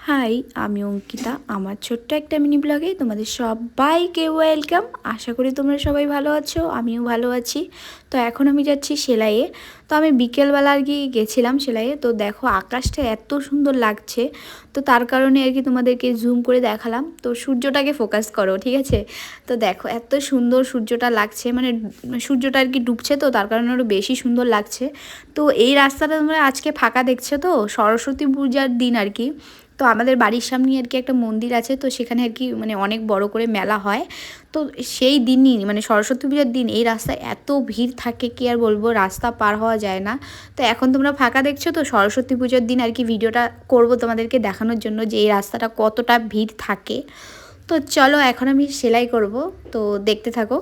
High, আমি অঙ্কিতা। আমার ছোট্ট একটা মিনি ব্লগে তোমাদের সবাইকে ওয়েলকাম। আশা করি তোমরা সবাই ভালো আছো, আমিও ভালো আছি। তো এখন আমি যাচ্ছি সেলাইয়ে। তো আমি বিকেলবেলা আর কি গেছিলাম সেলাইয়ে। তো দেখো আকাশটা এত সুন্দর লাগছে, তো তার কারণে আর কি তোমাদেরকে জুম করে দেখালাম। তো সূর্যটাকে ফোকাস করো, ঠিক আছে? তো দেখো এত সুন্দর সূর্যটা লাগছে, মানে সূর্যটা আর কি ডুবছে, তো তার কারণে আরও বেশি সুন্দর লাগছে। তো এই রাস্তাটা তোমরা আজকে ফাঁকা দেখছো, তো সরস্বতী পূজার দিন আর কি। তো আমাদের বাড়ির সামনে আর কি একটা মন্দির আছে, তো সেখানে আর কি মানে অনেক বড় করে মেলা হয়। তো সেই দিনই মানে সরস্বতী পূজার দিন এই রাস্তায় এত ভিড় থাকে, কি আর বলবো, রাস্তা পার হওয়া যায় না। তো এখন তোমরা ফাঁকা দেখছো, তো সরস্বতী পুজোর দিন আর কি ভিডিওটা করব তোমাদেরকে দেখানোর জন্য যে এই রাস্তাটা কতটা ভিড় থাকে। তো চলো এখন আমি সেলাই করব, তো দেখতে থাকো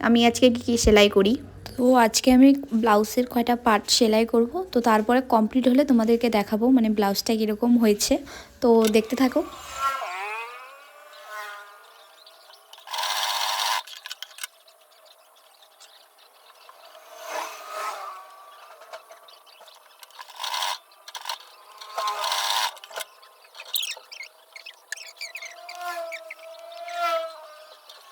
আমি আজকে কী সেলাই করি। তো আজকে আমি ব্লাউজের কয়টা পার্ট সেলাই করব, তো তারপরে কমপ্লিট হলে তোমাদেরকে দেখাবো মানে ব্লাউজটা কীরকম হয়েছে। তো দেখতে থাকো।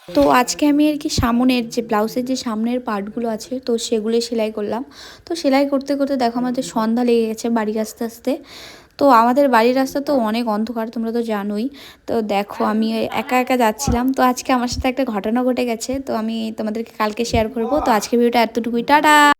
তো আজকে আমি আর কি সামনের যে ব্লাউজের যে সামনের পার্টগুলো আছে, তো সেগুলো সেলাই করলাম। তো সেলাই করতে করতে দেখো আমাদের সন্ধ্যা লেগে গেছে বাড়ি আসতে আসতে। তো আমাদের বাড়ির রাস্তা তো অনেক অন্ধকার, তোমরা তো জানোই। তো দেখো আমি একা একা যাচ্ছিলাম, তো আজকে আমার সাথে একটা ঘটনা ঘটে গেছে, তো আমি তোমাদেরকে কালকে শেয়ার করবো। তো আজকে ভিডিওটা এতটুকুই, টাটা।